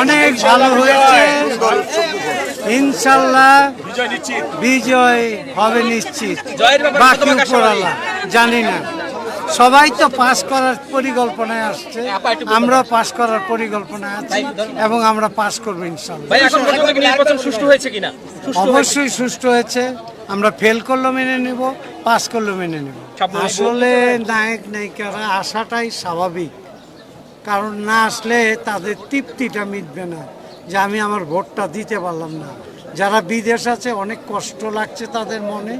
অনেক ভালো হয়েছে। ইনশাল্লাহ বিজয় হবে নিশ্চিত। বাকি উপরওয়ালা জানি না। সবাই তো পাস করার পরিকল্পনায় আসছে, আমরা পাস করার পরিকল্পনায় আছি এবং আমরা পাস করবো ইনশাল্লাহ। নির্বাচন সুষ্ঠু হয়েছে কিনা? অবশ্যই সুষ্ঠু হয়েছে। আমরা ফেল করলেও মেনে নেব, পাস করলেও মেনে নেব। আসলে নায়ক নায়িকারা আসাটাই স্বাভাবিক, কারণ না আসলে তাদের তৃপ্তিটা মিটবে না যে আমি আমার ভোটটা দিতে পারলাম না। যারা বিদেশ আছে অনেক কষ্ট লাগছে তাদের মনে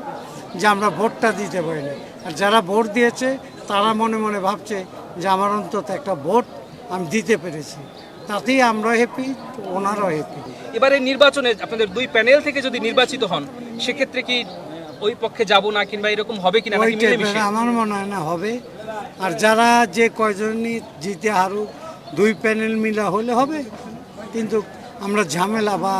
যে আমরা ভোটটা দিতে পারিনি, আর যারা ভোট দিয়েছে তারা মনে মনে ভাবছে যে আমার অন্তত একটা ভোট আমি দিতে পেরেছি, তাতেই আমরা হ্যাপি, ওনারাও হ্যাপি। এবারে নির্বাচনে আপনাদের দুই প্যানেল থেকে যদি নির্বাচিত হন, সেক্ষেত্রে কি ওই পক্ষে যাব না কিংবা এরকম হবে কিনা? ওই টাইপের আমার মনে হয় না হবে। আর যারা যে কয়জনই জিতে হারুক, দুই প্যানেল মিলা হলে হবে, কিন্তু আমরা ঝামেলা বা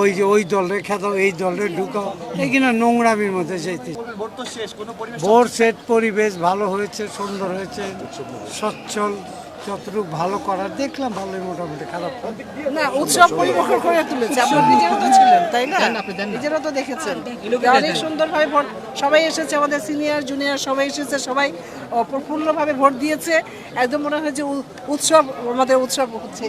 ওই যে ওই দল রেখা দাও, এই দলে ঢুকাও, এইখানে নোংরামির মধ্যে যাইতে। ভোট সেট, পরিবেশ ভালো হয়েছে, সুন্দর হয়েছে, সচ্ছল, যতটুকু ভালো করার দেখলাম ভালোই, মোটামুটি খারাপ না। উৎসব পরিমুখর করে তুলেছে, আপনারা নিজেরা তো ছিলেন, তাই না? নিজেরা তো দেখেছেন অনেক সুন্দরভাবে ভোট, সবাই এসেছে, আমাদের সিনিয়র জুনিয়র সবাই এসেছে, সবাই প্রফুল্লভাবে ভোট দিয়েছে। একদম মনে হয় যে উৎসব, আমাদের উৎসব হচ্ছে।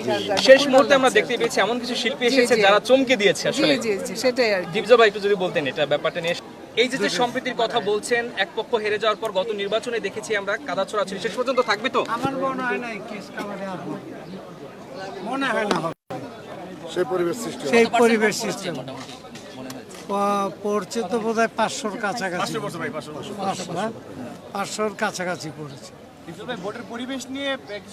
শেষ মুহূর্তে আমরা দেখতে পেয়েছি এমন কিছু শিল্পী এসেছে যারা চমকে দিয়েছে আসলে। জি জি, সেটাই আর কি। দীপজা ভাই একটু যদি বলতেন এটা ব্যাপারটা নিয়ে। এই যে সম্প্রীতির কথা বলছেন, এক পক্ষ হেরে যাওয়ার পর গত নির্বাচনে দেখেছি আমরা কাদা ছোড়াছুড়ি, শেষ পর্যন্ত থাকবে তো? আমার মনে হয় না কেস কাভারে আর মনে হয় না হবে সেই পরিবেশ সিস্টেম পড়ছে তো বোধ হয় 500-র কাছাকাছি, 500-র কাছাকাছি পড়েছে। ভোটের পরিবেশ নিয়ে কিছু